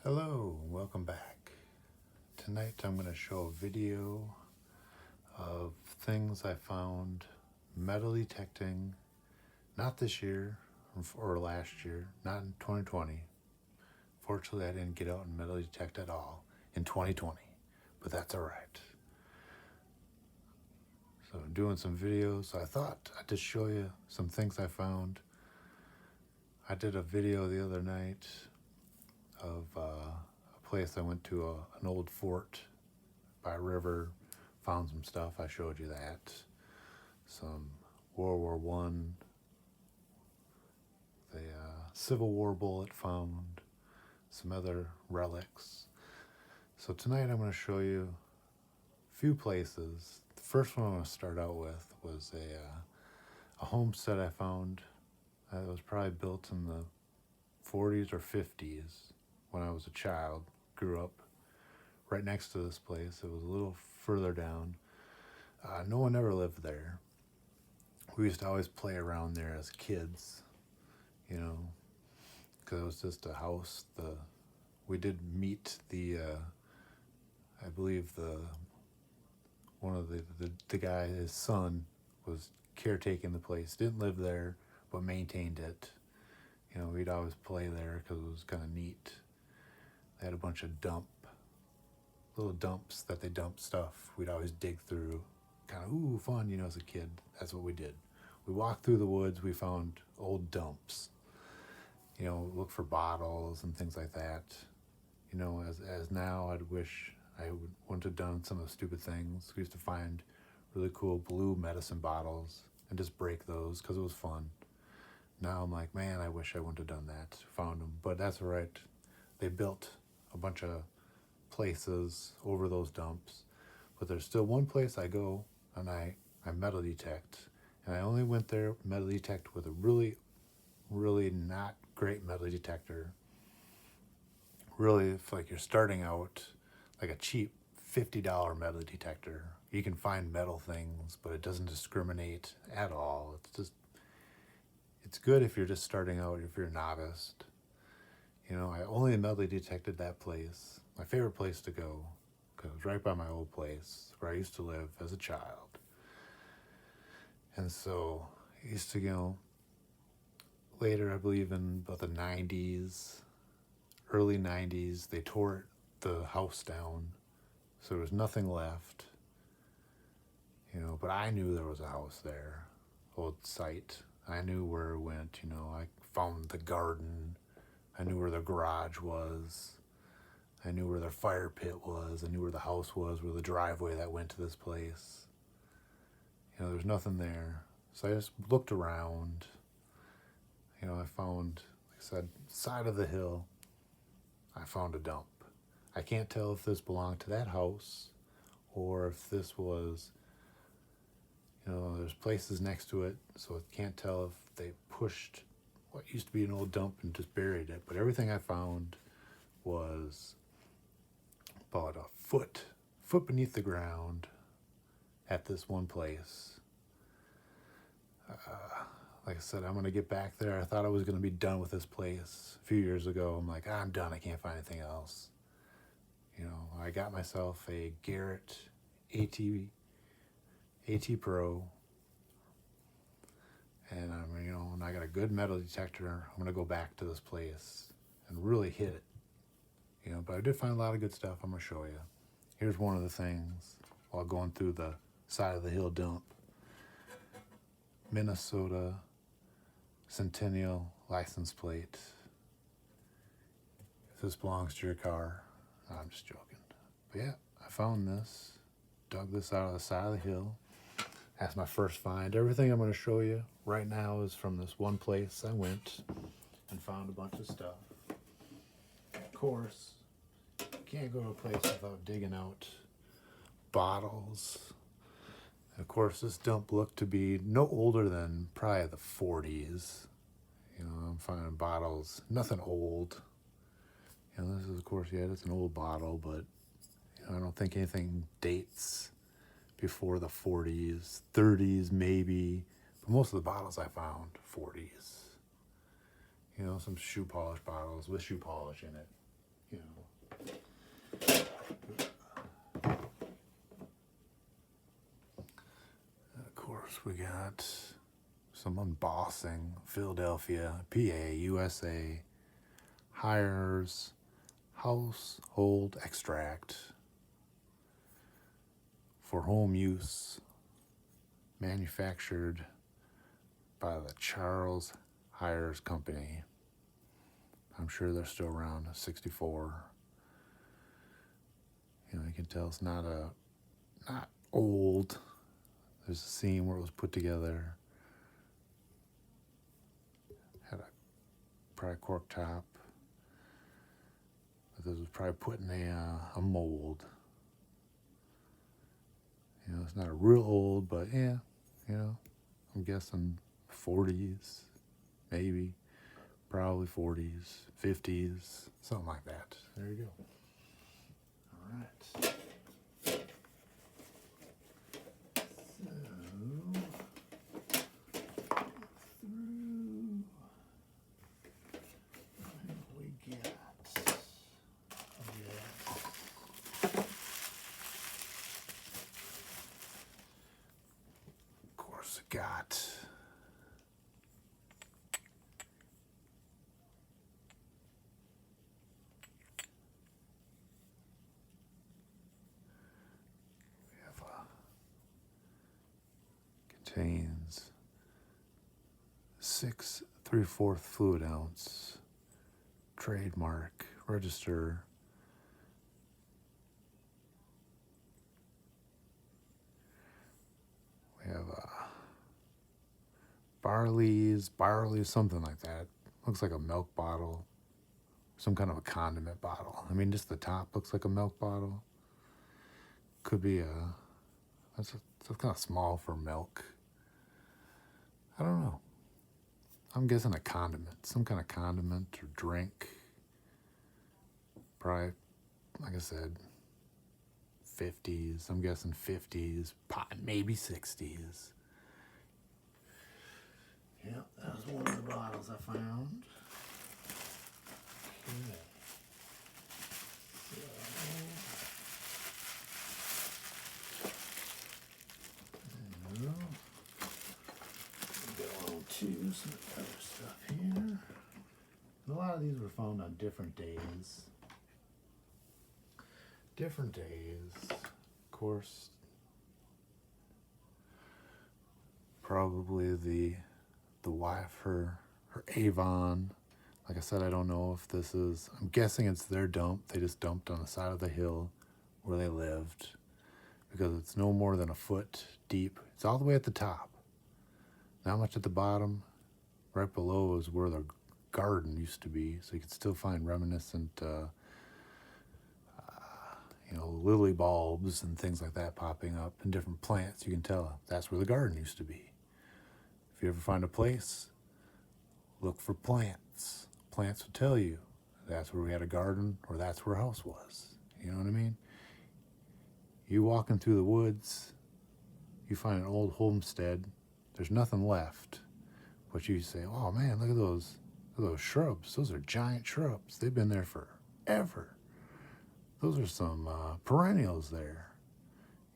Hello, welcome back. Tonight I'm going to show a video of things I found metal detecting, not this year or last year, not in 2020. Fortunately, I didn't get out and metal detect at all in 2020, but that's alright. So I'm doing some videos, so I thought I'd just show you some things I found. I did a video the other night of a place I went to, an old fort by a river, found some stuff. I showed you that. Some World War One, the Civil War bullet found, some other relics. So tonight I'm going to show you a few places. The first one I'm going to start out with was a homestead I found that was probably built in the 40s or 50s when I was a child. Grew up right next to this place. It was a little further down. No one ever lived there. We used to always play around there as kids, you know, because it was just a house. We did meet I believe one of the guy, his son, was caretaking the place. Didn't live there, but maintained it. You know, we'd always play there because it was kind of neat. They had a bunch of little dumps that they dumped stuff. We'd always dig through. Kind of, fun, as a kid. That's what we did. We walked through the woods. We found old dumps. Look for bottles and things like that. As now, I'd wish I wouldn't have done some of the stupid things. We used to find really cool blue medicine bottles and just break those because it was fun. Now I'm like, man, I wish I wouldn't have done that. Found them, but that's all right. They built a bunch of places over those dumps, but there's still one place I go and I metal detect, and I only went there metal detect with a really, really not great metal detector. Really, if like you're starting out, like a cheap $50 metal detector, you can find metal things, but it doesn't discriminate at all. It's good if you're just starting out, if you're a novice. I only metal detected that place, my favorite place to go, because it was right by my old place where I used to live as a child. And so I used to, later, I believe in about the 90s, early 90s, they tore the house down, so there was nothing left. But I knew there was a house there, old site. I knew where it went. I found the garden. I knew where the garage was. I knew where the fire pit was. I knew where the house was, where the driveway that went to this place. There's nothing there. So I just looked around. I found, like I said, side of the hill, I found a dump. I can't tell if this belonged to that house or if this was, there's places next to it, so I can't tell if they pushed what used to be an old dump and just buried it. But everything I found was about a foot beneath the ground at this one place. Like I said, I'm going to get back there. I thought I was going to be done with this place a few years ago. I'm like, I'm done. I can't find anything else. I got myself a Garrett AT Pro, and when I got a good metal detector, I'm going to go back to this place and really hit it. But I did find a lot of good stuff. I'm going to show you. Here's one of the things while going through the side of the hill dump. Minnesota Centennial license plate. If this belongs to your car, no, I'm just joking. But yeah, I found this, dug this out of the side of the hill. That's my first find. Everything I'm going to show you right now is from this one place I went and found a bunch of stuff. Of course, you can't go to a place without digging out bottles. And of course, this dump looked to be no older than probably the 40s. I'm finding bottles, nothing old. This is, of course, yeah, it's an old bottle, but I don't think anything dates before the 40s, 30s maybe. But most of the bottles I found, 40s. Some shoe polish bottles with shoe polish in it. you know. And of course, we got some embossing, Philadelphia, PA, USA, hires, household extract for home use, manufactured by the Charles Hires Company. I'm sure they're still around, 64. You know, you can tell it's not old. There's a seam where it was put together. Had a probably cork top. But this was probably put in a mold. You know, it's not a real old, but yeah, you know, I'm guessing 40s, maybe, probably 40s, 50s, something like that. There you go. All right. Got we have contains 6 3/4 fluid ounce trademark register. We have barley, something like that. Looks like a milk bottle, some kind of a condiment bottle. I mean, just the top looks like a milk bottle. Could be that's kind of small for milk. I don't know. I'm guessing a condiment, some kind of condiment or drink. Probably, like I said, 50s. I'm guessing 50s, maybe 60s. Yep, that was one of the bottles I found. Okay. So, go on to some other stuff here. A lot of these were found on different days. Of course, probably the wife, her Avon. Like I said, I don't know if this is, I'm guessing it's their dump. They just dumped on the side of the hill where they lived, because it's no more than a foot deep. It's all the way at the top, not much at the bottom. Right below is where the garden used to be, so you could still find reminiscent lily bulbs and things like that popping up, and different plants. You can tell that's where the garden used to be. If you ever find a place, look for plants. Plants will tell you that's where we had a garden, or that's where a house was. You know what I mean? You walking through the woods, you find an old homestead, there's nothing left, but you say, oh man, look at those shrubs. Those are giant shrubs. They've been there forever. Those are some perennials there.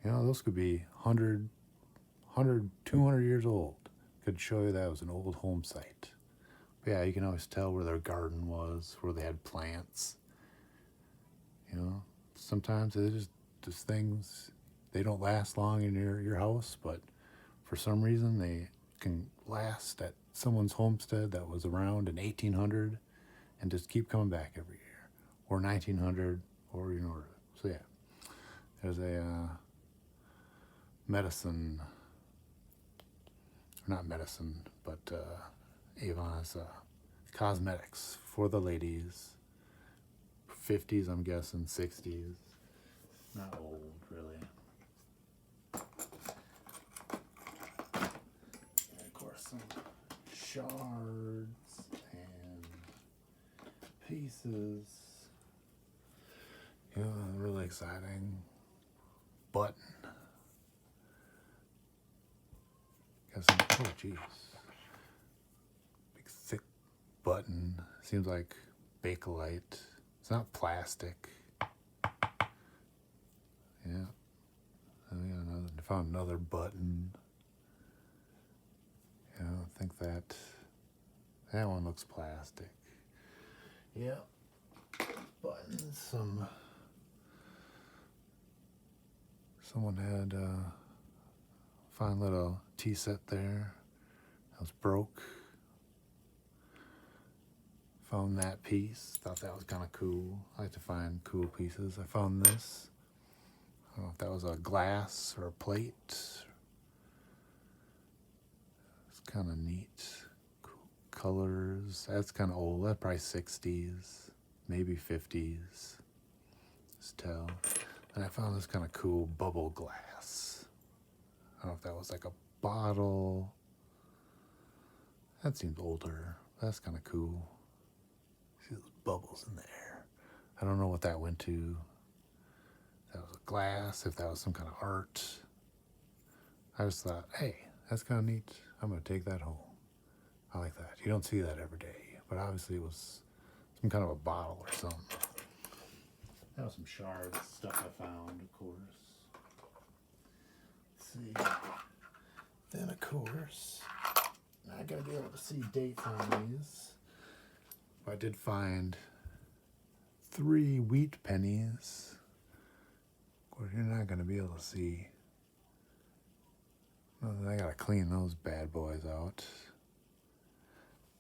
You know, those could be 100, 200 years old. Could show you that was an old home site. But yeah, you can always tell where their garden was, where they had plants. You know, sometimes it's just things, they don't last long in your house, but for some reason they can last at someone's homestead that was around in 1800 and just keep coming back every year, or 1900. Or, you know, so yeah, there's a medicine, or not medicine, but Avon's cosmetics for the ladies. 50s, I'm guessing, 60s. Not old, really. And of course, some shards and pieces. Yeah, really exciting. Button. Got some, oh geez. Big thick button. Seems like Bakelite. It's not plastic. Yeah. I found another button. I think that one looks plastic. Yeah. Buttons. Someone had a fine little tea set there. That was broke. Found that piece. Thought that was kind of cool. I like to find cool pieces. I found this. I don't know if that was a glass or a plate. It's kind of neat. Cool colors. That's kind of old. That's probably 60s, maybe 50s. Just tell. And I found this kind of cool bubble glass. I don't know if that was like a bottle. That seems older. That's kind of cool. See those bubbles in there. I don't know what that went to. If that was a glass, if that was some kind of art. I just thought, hey, that's kind of neat. I'm going to take that home. I like that. You don't see that every day. But obviously it was some kind of a bottle or something. That was some shards stuff I found, of course. Let's see. Then, of course, I gotta be able to see dates on these. I did find 3 wheat pennies. Of course, you're not gonna be able to see. Well, I gotta clean those bad boys out.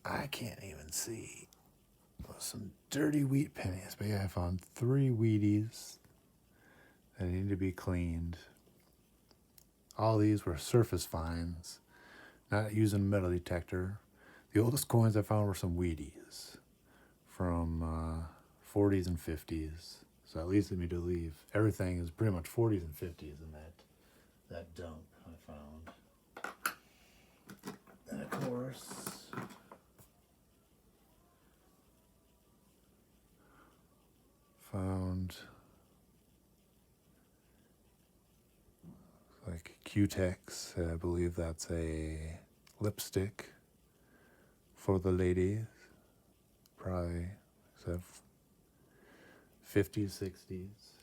I can't even see. Some dirty wheat pennies, but yeah, I found 3 Wheaties that need to be cleaned. All these were surface finds, not using a metal detector. The oldest coins I found were some Wheaties from 40s and 50s. So that leads me to believe everything is pretty much 40s and 50s in that dump I found. And of course, found like Q-Tex. I believe that's a lipstick for the ladies. Probably 50s, 60s.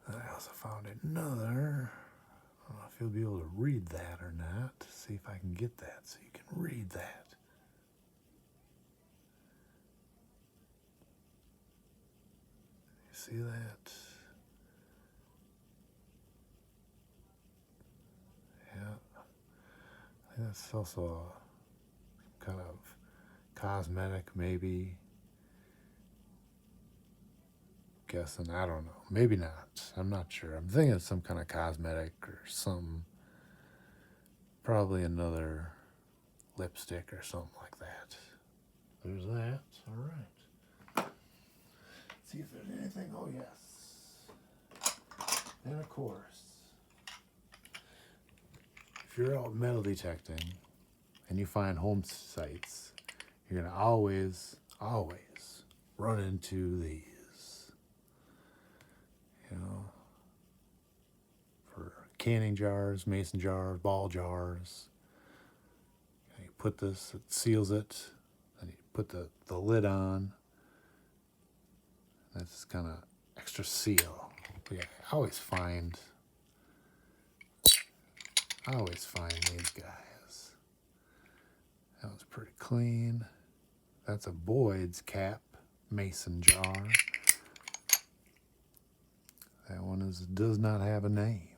I also found another. I don't know if you'll be able to read that or not. See if I can get that so you can read that. See that? Yeah. I think that's also a kind of cosmetic, maybe. Guessing, I don't know. Maybe not. I'm not sure. I'm thinking it's some kind of cosmetic or something. Probably another lipstick or something like that. There's that. All right. See if there's anything. Oh, yes. And of course, if you're out metal detecting and you find home sites, you're going to always run into these. For canning jars, mason jars, ball jars. You put this, it seals it, and you put the lid on. That's kind of extra seal. But yeah, I always find these guys. That was pretty clean. That's a Boyd's cap mason jar. That one does not have a name.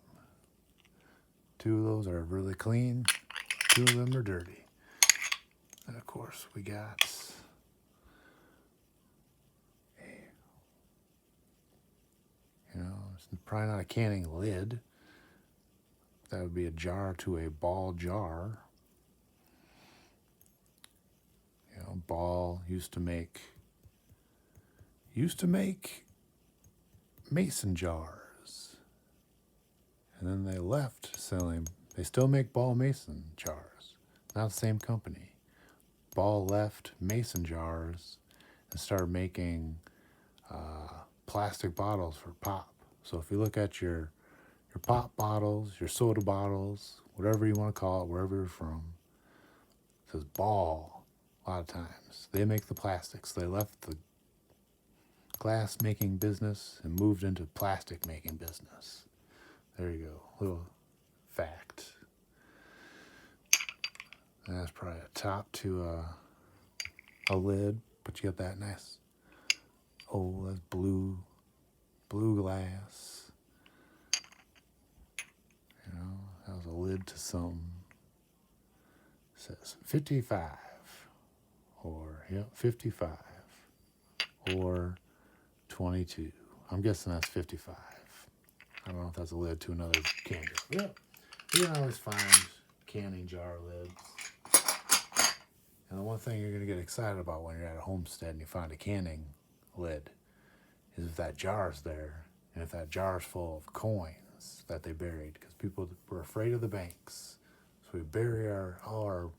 2 of those are really clean. 2 of them are dirty. And of course we got it's probably not a canning lid. That would be a jar to a ball jar. Ball used to make mason jars. And then they left selling. They still make Ball mason jars. Not the same company. Ball left mason jars and started making plastic bottles for pop. So if you look at your pop bottles, your soda bottles, whatever you want to call it, wherever you're from, It says Ball a lot of times. They make the plastics. They left the glass making business and moved into plastic making business. There you go. Little fact. And that's probably a top to a lid, but you got that nice. Oh, that's blue glass. You know, that was a lid to some. It says 55, or 55, or 22. I'm guessing that's 55. I don't know if that's a lid to another can jar. Yep. You can always find canning jar lids. And the one thing you're going to get excited about when you're at a homestead and you find a canning lid is if that jar's there, and if that jar's full of coins that they buried, because people were afraid of the banks. So we bury all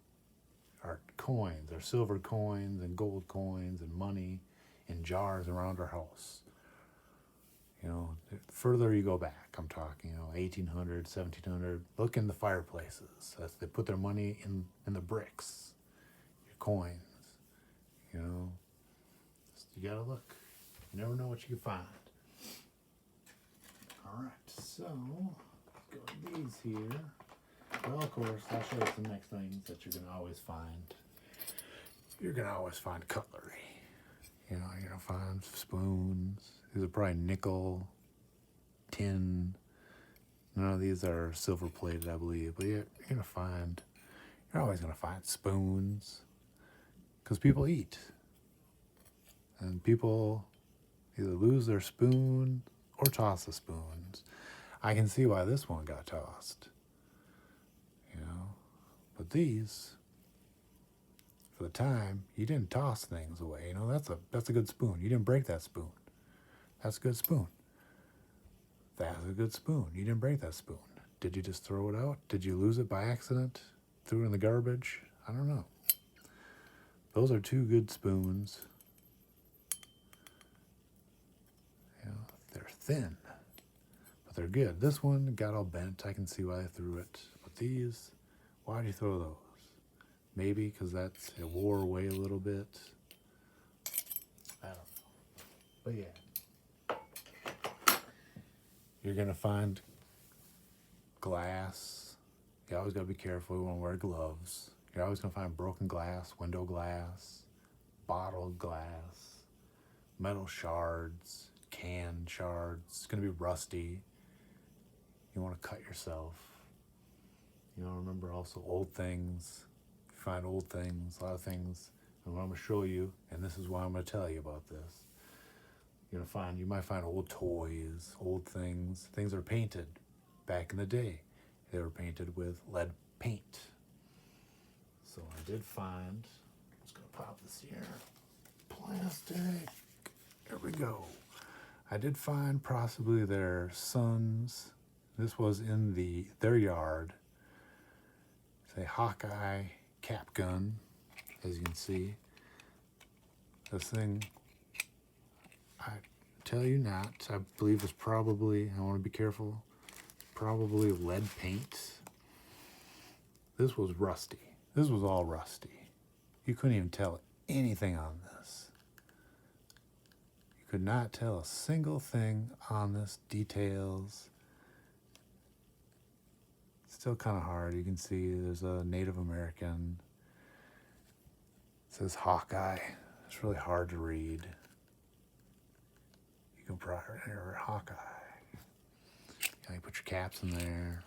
our coins, our silver coins and gold coins and money in jars around our house. You know, the further you go back, I'm talking, 1800, 1700, look in the fireplaces. They put their money in the bricks, your coins, you gotta look. You never know what you can find. All right, so let's go to these here. Well, of course, I'll show you some next things that you're gonna always find. You're gonna always find cutlery. You're gonna find spoons. These are probably nickel, tin. None of these are silver plated, I believe. But you're always gonna find spoons, because people eat, and people either lose their spoon or toss the spoons. I can see why this one got tossed. But these, for the time, you didn't toss things away. That's a good spoon. You didn't break that spoon. That's a good spoon. That's a good spoon. You didn't break that spoon. Did you just throw it out? Did you lose it by accident? Threw it in the garbage? I don't know. Those are two good spoons. They're thin, but they're good. This one got all bent. I can see why they threw it. But these, why'd you throw those? Maybe because it wore away a little bit. I don't know. But yeah. You're going to find glass. You always got to be careful. You want to wear gloves. You're always going to find broken glass, window glass, bottled glass, metal shards, can shards. It's going to be rusty. You want to cut yourself. Remember also old things. You find old things, a lot of things. And what I'm going to show you, and this is why I'm going to tell you about this. You might find old toys, old things that are painted. Back in the day, they were painted with lead paint. So I did find, I'm just going to pop this here, plastic. There we go. I did find possibly their sons. This was in their yard. It's a Hawkeye cap gun, as you can see. This thing, I tell you not, I believe it's probably, I want to be careful, probably lead paint. This was rusty. This was all rusty. You couldn't even tell anything on this. You could not tell a single thing on this, details. Still kind of hard. You can see there's a Native American. It says Hawkeye. It's really hard to read. You can probably hear Hawkeye. You put your caps in there.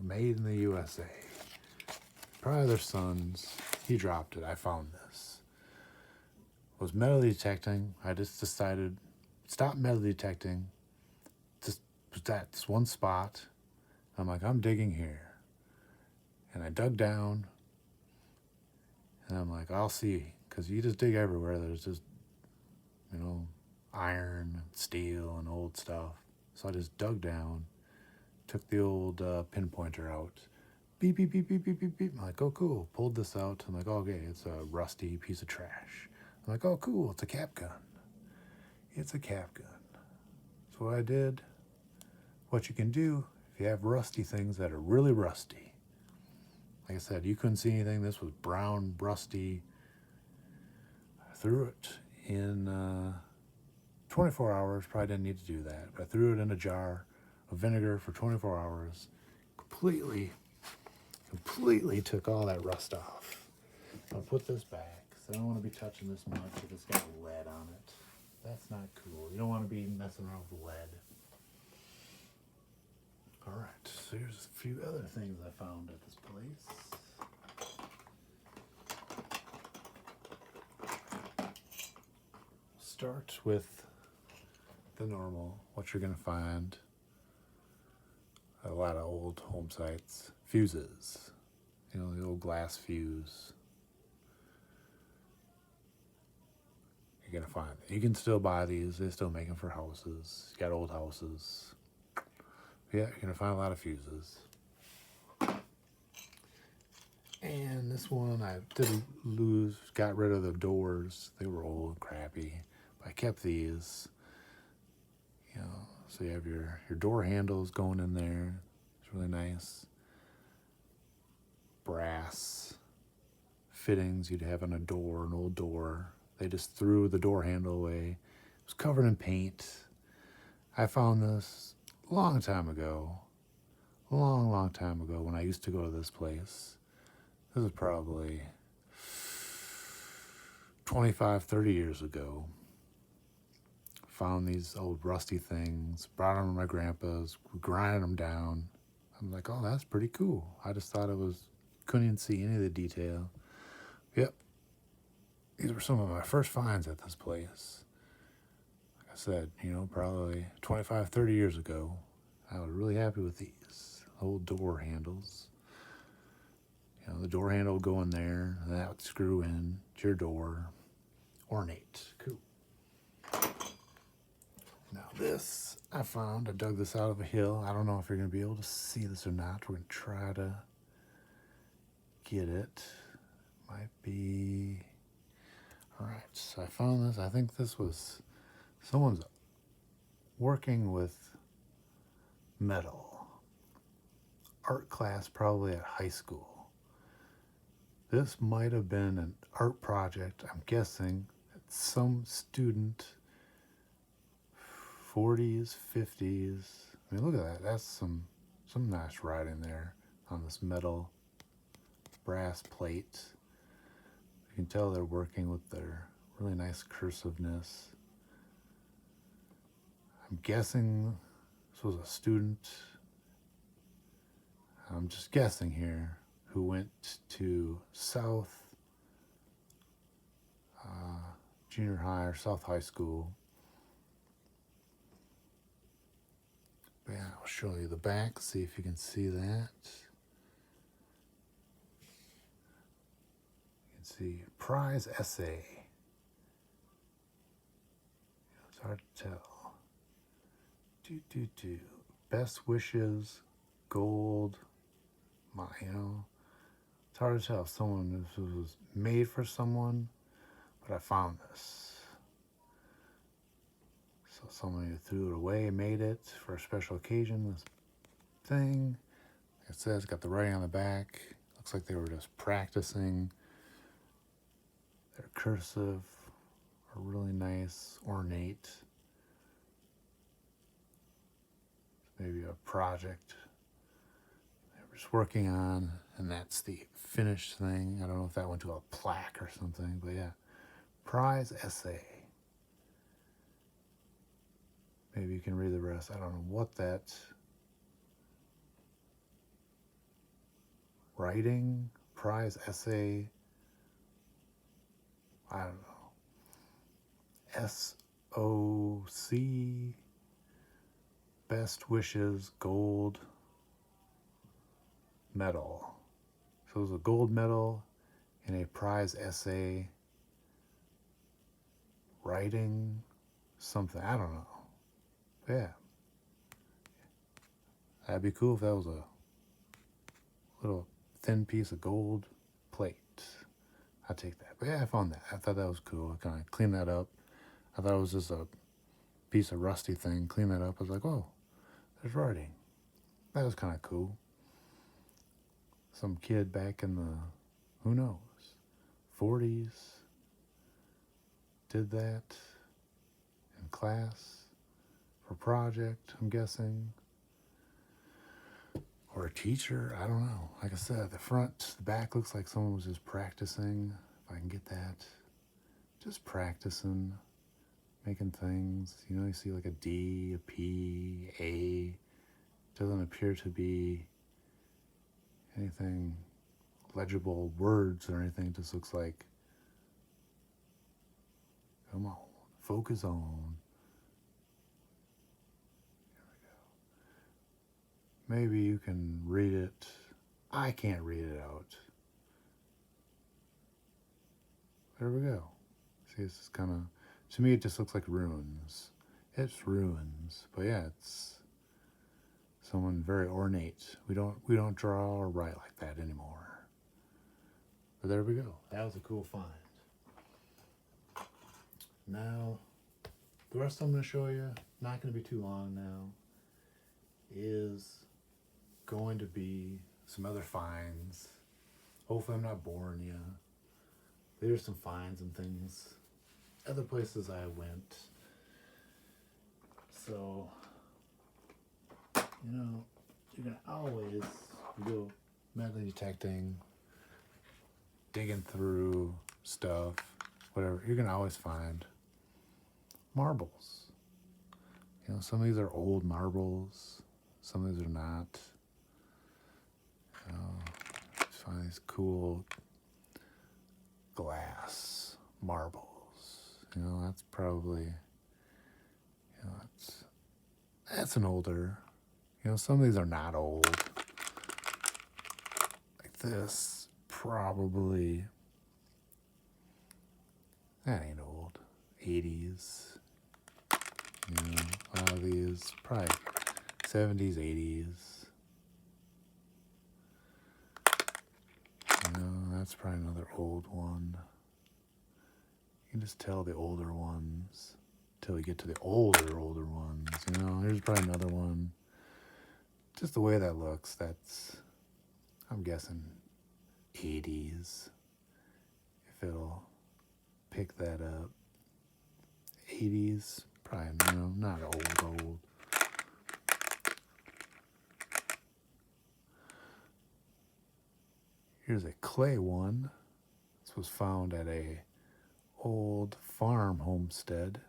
Made in the USA. Probably their sons. He dropped it. I found this. Was metal detecting. I just decided, stop metal detecting. Just that's one spot. I'm like, I'm digging here. And I dug down. And I'm like, I'll see. Because you just dig everywhere. There's just, iron, steel, and old stuff. So I just dug down. Took the old pinpointer out. Beep, beep, beep, beep, beep, beep, beep. I'm like, oh, cool. Pulled this out. I'm like, okay, it's a rusty piece of trash. I'm like, oh, cool. It's a cap gun. It's a cap gun. So what I did, what you can do, if you have rusty things that are really rusty. Like I said, you couldn't see anything. This was brown, rusty. I threw it in 24 hours. Probably didn't need to do that. But I threw it in a jar of vinegar for 24 hours. Completely took all that rust off. I'll put this back because I don't want to be touching this much if it's got lead on it. That's not cool. You don't want to be messing around with lead. All right, so here's a few other things I found at this place. Start with the normal, what you're going to find at a lot of old home sites. Fuses. You know, the old glass fuse. You're going to find it. You can still buy these. They still make them for houses. You got old houses. Yeah, you're going to find a lot of fuses. And this one I did lose, got rid of the doors. They were old and crappy. But I kept these. You know, so you have your door handles going in there. It's really nice. Brass fittings you'd have on a door, an old door. They just threw the door handle away. It was covered in paint. I found this a long time ago. Long time ago when I used to go to this place. This is probably 25, 30 years ago. Found these old rusty things, brought them to my grandpa's, grinding them down. I'm like, oh, that's pretty cool. I just thought it was, couldn't even see any of the detail. Yep. These were some of my first finds at this place. Like I said, you know, probably 25, 30 years ago. I was really happy with these old door handles. You know, the door handle would go in there, and that would screw in to your door. Ornate. Cool. Now this, I found, I dug this out of a hill. I don't know if you're going to be able to see this or not. We're going to try to get it. Might be... All right, so I found this. I think this was someone's working with metal. Art class, probably at high school. This might have been an art project, I'm guessing, that some student, 40s, 50s. I mean, look at that. That's some nice writing there on this metal brass plate. You can tell they're working with their really nice cursiveness. I'm guessing this was a student, I'm just guessing here, who went to South Junior High or South High School. But yeah, I'll show you the back, see if you can see that. See, prize essay. It's hard to tell. Best wishes, gold. You know, it's hard to tell if this was made for someone, but I found this. So someone who threw it away made it for a special occasion. This thing, like it says, got the writing on the back. Looks like they were just practicing. They're cursive, are really nice, ornate. Maybe a project they were just working on, and that's the finished thing. I don't know if that went to a plaque or something, but yeah. Prize essay. Maybe you can read the rest. I don't know what that... Writing, prize essay... I don't know, SOC, best wishes, gold medal. So it was a gold medal and a prize essay, writing, something, I don't know. Yeah. That'd be cool if that was a little thin piece of gold plate. I'll take that. But yeah, I found that. I thought that was cool. I kind of cleaned that up. I thought it was just a piece of rusty thing. Clean that up. I was like, oh, there's writing. That was kind of cool. Some kid back in the, who knows, 40s did that in class for a project, I'm guessing. Or a teacher, I don't know. Like I said, the back looks like someone was just practicing. If I can get that. Just practicing, making things. You know, you see like a D, a P, A. Doesn't appear to be anything legible words or anything. It just looks like, come on, focus on. Maybe you can read it. I can't read it out. There we go. See, it's just kind of, to me, it just looks like runes. It's runes, but yeah, it's someone very ornate. We don't draw or write like that anymore. But there we go. That was a cool find. Now, the rest I'm going to show you, not going to be too long now, is going to be some other finds. Hopefully I'm not boring you. There's some finds and things. Other places I went. So, you know, you're going to always go metal detecting, digging through stuff, whatever. You're going to always find marbles. You know, some of these are old marbles. Some of these are not. Just find these cool glass marbles. You know, that's probably, you know, that's an older, you know, some of these are not old. Like this, probably, that ain't old. 80s. You know, a lot of these, probably 70s, 80s. You know, that's probably another old one. You can just tell the older ones till you get to the older ones. You know, here's probably another one. Just the way that looks, that's, I'm guessing, 80s. If it'll pick that up. 80s, probably, you know, not old. Here's a clay one. This was found at a old farm homestead.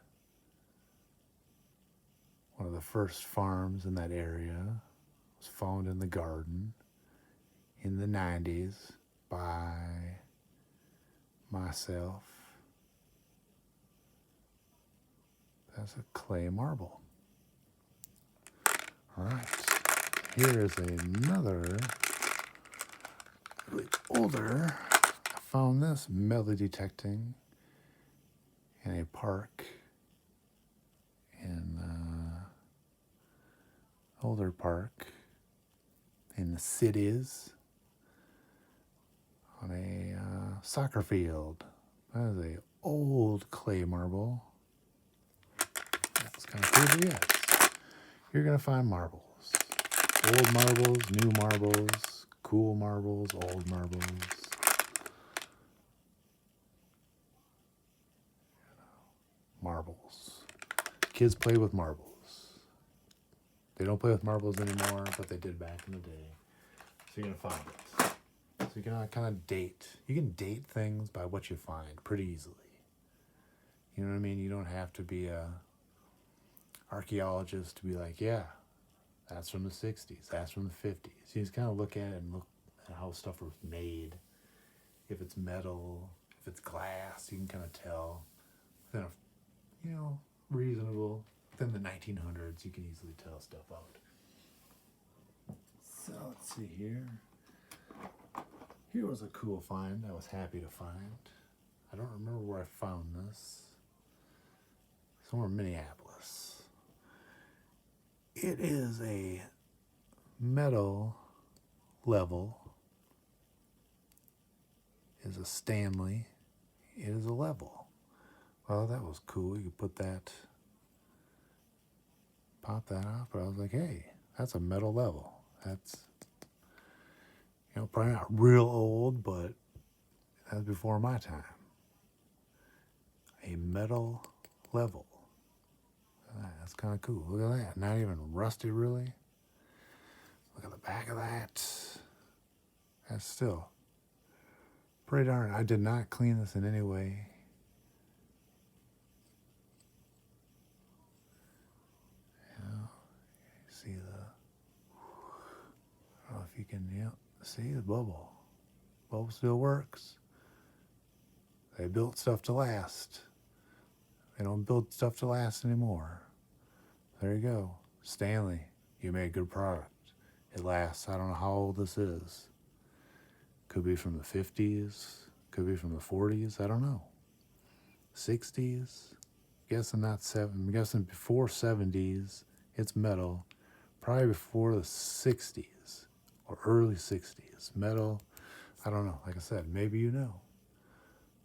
One of the first farms in that area. Was found in the garden in the 90s by myself. That's a clay marble. All right. Here is another really older. I found this metal detecting in a park in older park in the cities on a soccer field. That is a old clay marble. That's kind of cool, but yes, you're gonna find marbles. Old marbles, new marbles, cool marbles, old marbles. Marbles. Kids play with marbles. They don't play with marbles anymore, but they did back in the day. So you're going to find it. So you can kind of date. You can date things by what you find pretty easily. You know what I mean? You don't have to be a archaeologist to be like, yeah, that's from the 60s. That's from the 50s. You just kind of look at it and look at how stuff was made. If it's metal, if it's glass, you can kind of tell. Within a, you know, reasonable. Within the 1900s, you can easily tell stuff out. So let's see here. Here was a cool find I was happy to find. I don't remember where I found this. Somewhere in Minneapolis. It is a metal level. It is a Stanley. It is a level. Well, that was cool. You could put that, pop that off. But I was like, hey, that's a metal level. That's, probably not real old, but that's before my time. A metal level. That's kind of cool. Look at that. Not even rusty, really. Look at the back of that. That's still pretty darn. I did not clean this in any way. See the, I don't know if you can, see the bubble. Bubble still works. They built stuff to last. They don't build stuff to last anymore. There you go. Stanley, you made a good product. It lasts. I don't know how old this is. Could be from the 50s. Could be from the 40s. I don't know. 60s. I'm guessing before 70s. It's metal. Probably before the 60s or early 60s. Metal. I don't know. Like I said, maybe you know.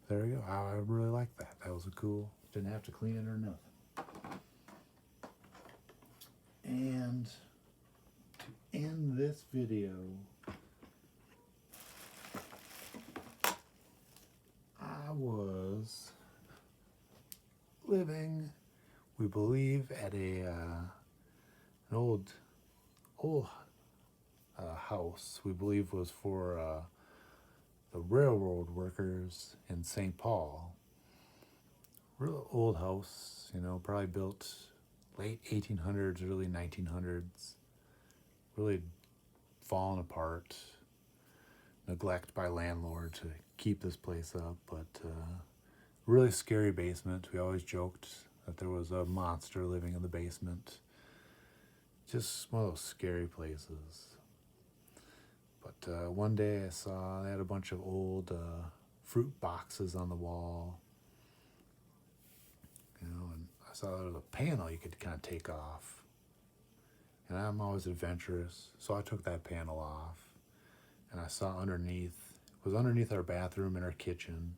There you go. I really like that. That was a cool. Didn't have to clean it or nothing. And to end this video, I was living, we believe, at an old house. We believe was for the railroad workers in St. Paul. Real old house, probably built late 1800s, early 1900s. Really fallen apart. Neglect by landlord to keep this place up, but really scary basement. We always joked that there was a monster living in the basement. Just one of those scary places. But one day I saw they had a bunch of old fruit boxes on the wall. And I saw there was a panel you could kind of take off. And I'm always adventurous, so I took that panel off. And I saw underneath, it was underneath our bathroom in our kitchen.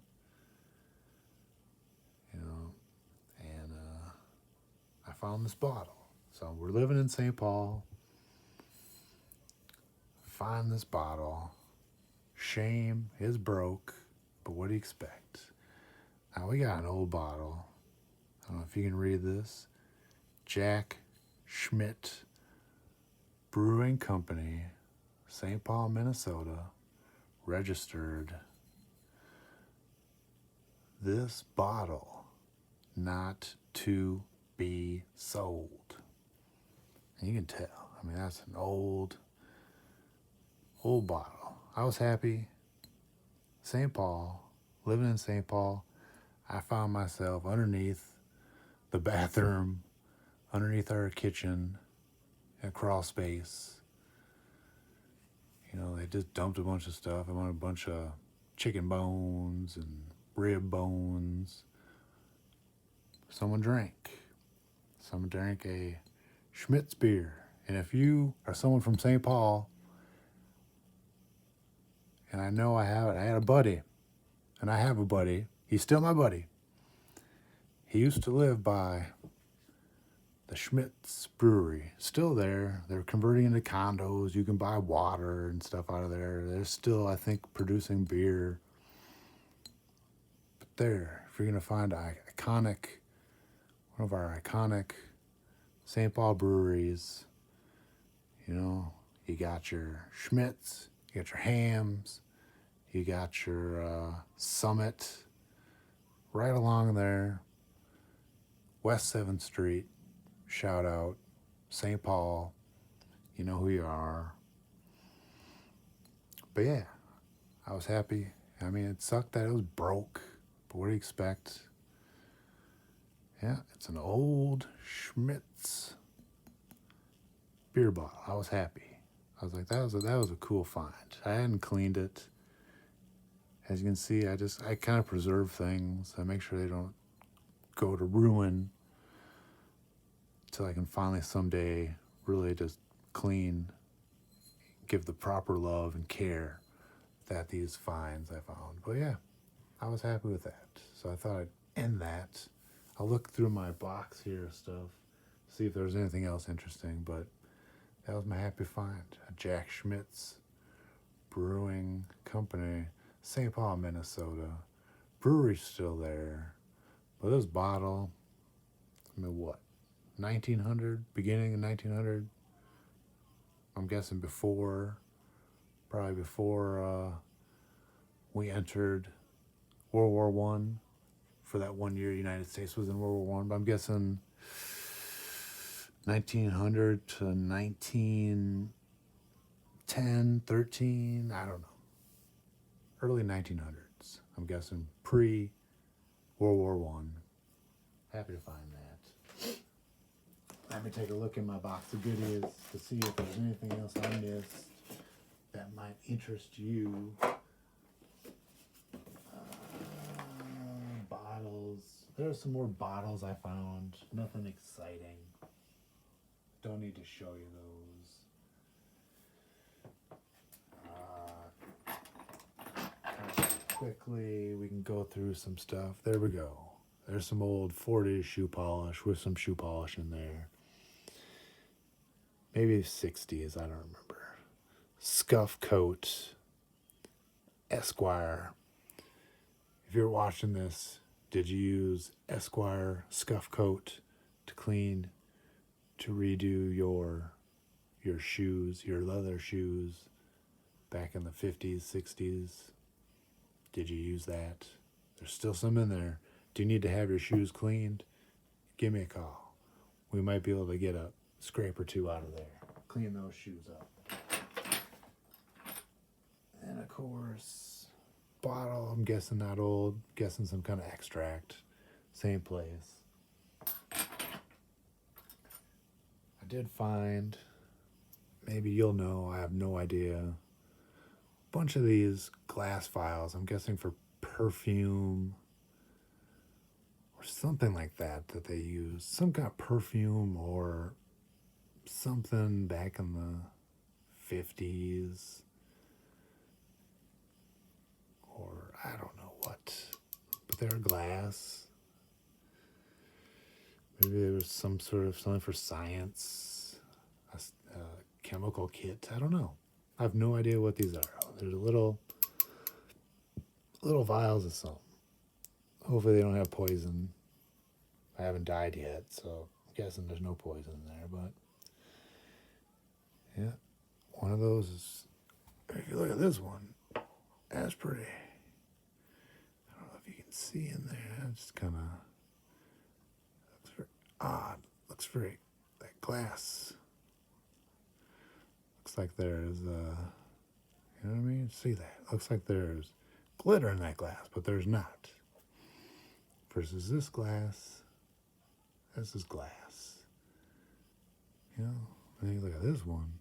And I found this bottle. So we're living in St. Paul. Find this bottle. Shame is broke, but what do you expect? Now we got an old bottle. I don't know if you can read this. Jack Schmidt Brewing Company, St. Paul, Minnesota, registered. This bottle not to be sold. And you can tell. I mean, that's an old bottle. I was happy. St. Paul, living in St. Paul, I found myself underneath the bathroom, underneath our kitchen, a crawl space. They just dumped a bunch of stuff. I wanted a bunch of chicken bones and rib bones. Someone drank a Schmidt's beer. And if you are someone from St. Paul, and I know I had a buddy, and I have a buddy. He's still my buddy. He used to live by the Schmidt's Brewery. Still there. They're converting into condos. You can buy water and stuff out of there. They're still, I think, producing beer. But there, if you're going to find one of our iconic St. Paul breweries, you got your Schmidt's, you got your Hams, you got your Summit, right along there, West 7th Street, shout out, St. Paul, you know who you are. But yeah, I was happy. I mean, it sucked that it was broke, but what do you expect? Yeah, it's an old Schmidt's beer bottle. I was happy. I was like, that was a cool find. I hadn't cleaned it. As you can see, I kind of preserve things. I make sure they don't go to ruin until I can finally someday really just clean, give the proper love and care that these finds I found. But yeah, I was happy with that. So I thought I'd end that. I'll look through my box here of stuff, see if there's anything else interesting, but That was my happy find. A Jack Schmitz Brewing Company, St. Paul, Minnesota. Brewery's still there. But this bottle, I mean, what? 1900? Beginning of 1900? I'm guessing probably before we entered World War One. For that 1 year, the United States was in World War One. But I'm guessing 1900 to 1910, 13, I don't know. Early 1900s. I'm guessing pre-World War One. Happy to find that. Let me take a look in my box of goodies to see if there's anything else I missed that might interest you. Bottles. There's some more bottles I found. Nothing exciting. Don't need to show you those. Quickly, we can go through some stuff. There we go. There's some old 40s shoe polish with some shoe polish in there. Maybe 60s, I don't remember. Scuff Coat, Esquire. If you're watching this, did you use Esquire Scuff Coat to redo your shoes, your leather shoes back in the 50s, 60s? Did you use that? There's still some in there. Do you need to have your shoes cleaned? Give me a call. We might be able to get a scrape or two out of there. Clean those shoes up. And of course, bottle, I'm guessing not old, guessing some kind of extract. Same place. I did find, maybe you'll know, I have no idea, a bunch of these glass vials, I'm guessing for perfume or something like that they use. Some kind of perfume or something back in the 50s. Or I don't know what. But they're glass. Maybe there was some sort of something for science. A chemical kit. I don't know. I have no idea what these are. There's little vials of something. Hopefully they don't have poison. I haven't died yet, so I'm guessing there's no poison in there, but yeah, one of those is, if you look at this one, that's pretty. I don't know if you can see in there. It's kind of looks very odd. Looks very like glass. Looks like there's you know what I mean? See that? Looks like there's glitter in that glass, but there's not. Versus this glass, this is glass. You know, and then you look at this one.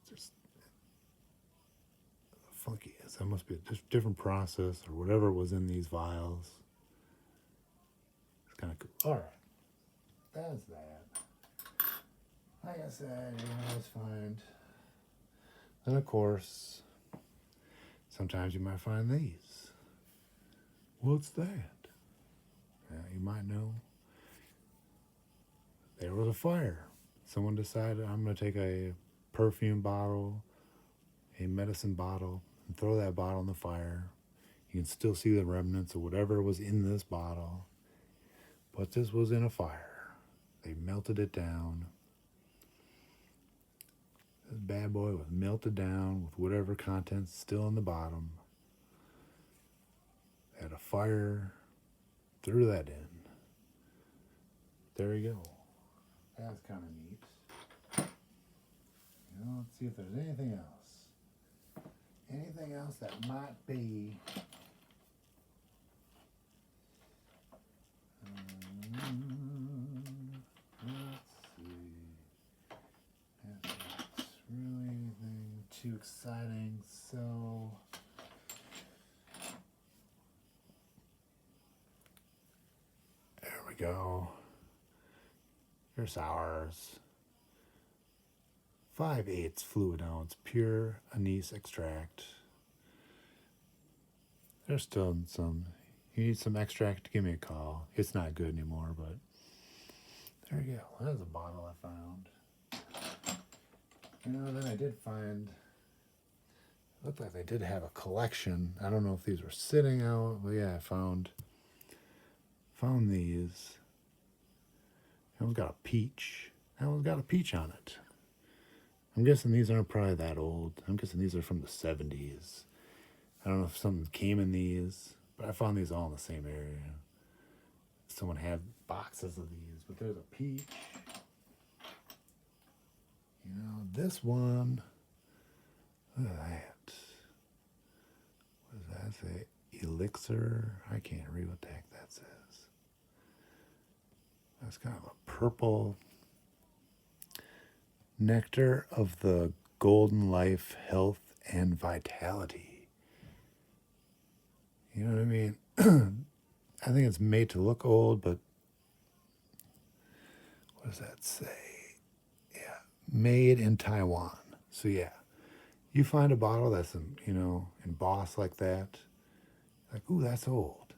It's just funky. That must be a different process or whatever was in these vials. It's kind of cool. All right, that's that. Like I said, you can always find. Then of course, sometimes you might find these. What's that? Yeah, you might know. There was a fire. Someone decided, I'm going to take a perfume bottle, a medicine bottle, and throw that bottle in the fire. You can still see the remnants of whatever was in this bottle. But this was in a fire. They melted it down. This bad boy was melted down with whatever contents still in the bottom. They had a fire, threw that in. There you go. That's kind of neat. You know, let's see if there's anything else. Anything else that might be. Let's see. That's not really anything too exciting, so. There we go. Here's ours. 5/8 fluid ounce pure anise extract. There's still some. You need some extract, give me a call. It's not good anymore, but there you go. There's a bottle I found. Then I did find, looked like they did have a collection. I don't know if these were sitting out, but yeah, I found these. That one's got a peach. That one's got a peach on it. I'm guessing these aren't probably that old. I'm guessing these are from the 70s. I don't know if something came in these, but I found these all in the same area. Someone had boxes of these, but there's a peach. This one, look at that. What does that say? Elixir? I can't read what the heck that says. That's kind of a purple. Nectar of the golden life, health, and vitality. You know what I mean? I think it's made to look old, but what does that say? Yeah, made in Taiwan. So yeah, you find a bottle that's embossed like that, like, ooh, that's old.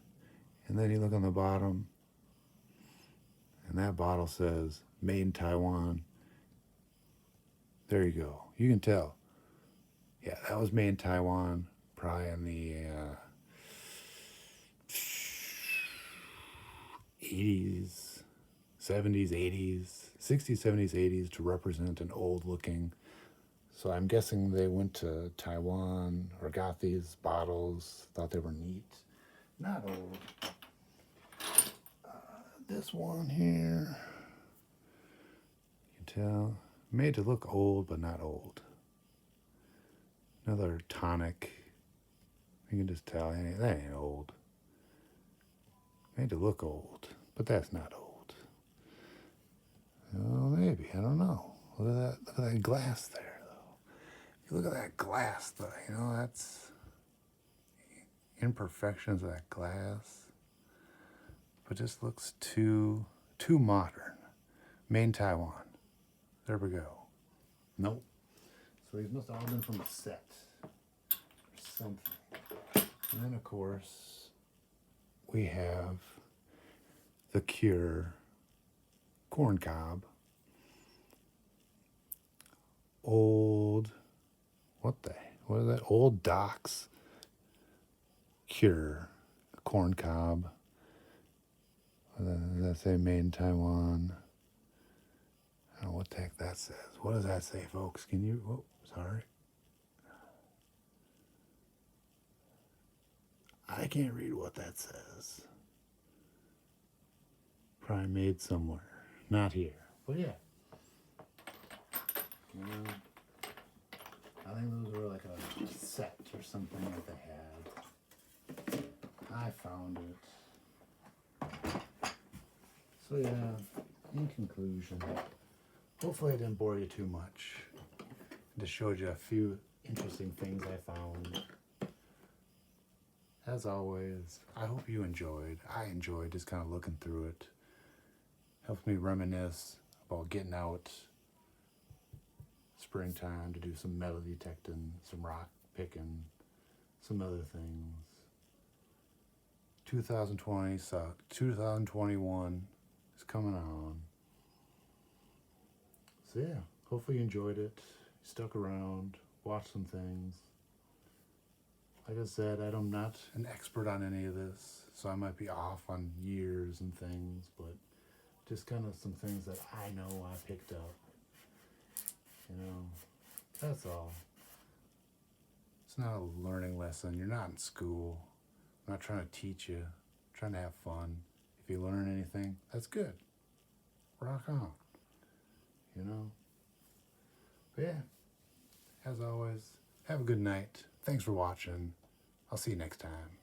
And then you look on the bottom, and that bottle says made in Taiwan. There you go. You can tell. Yeah, that was made in Taiwan, probably in the 80s, 70s, 80s, 60s, 70s, 80s to represent an old looking. So I'm guessing they went to Taiwan or got these bottles, thought they were neat. Not old. This one here, you can tell, made to look old, but not old. Another tonic. You can just tell that ain't old. Made to look old, but that's not old. Oh, maybe, I don't know. Look at that glass there, though. If you look at that glass, though, that's imperfections of that glass. But just looks too modern. Made in Taiwan. There we go. Nope. So these must have all been from a set or something. And then, of course, we have the Cure corn cob. What is that? Old Doc's Cure corn cob. Does that say made in Taiwan? I don't know what the heck that says. What does that say, folks? Can you? Oh, sorry. I can't read what that says. Probably made somewhere. Not here. But yeah. I think those were like a set or something that they had. I found it. So yeah, in conclusion, hopefully I didn't bore you too much. I just showed you a few interesting things I found. As always, I hope you enjoyed. I enjoyed just kind of looking through it. Helps me reminisce about getting out springtime to do some metal detecting, some rock picking, some other things. 2020 sucked. 2021 is coming on. So yeah, hopefully you enjoyed it. Stuck around, watched some things. Like I said, I'm not an expert on any of this, so I might be off on years and things, but just kind of some things that I know I picked up. That's all. It's not a learning lesson. You're not in school. I'm not trying to teach you. I'm trying to have fun. If you learn anything, that's good. Rock on. But yeah, as always, have a good night. Thanks for watching. I'll see you next time.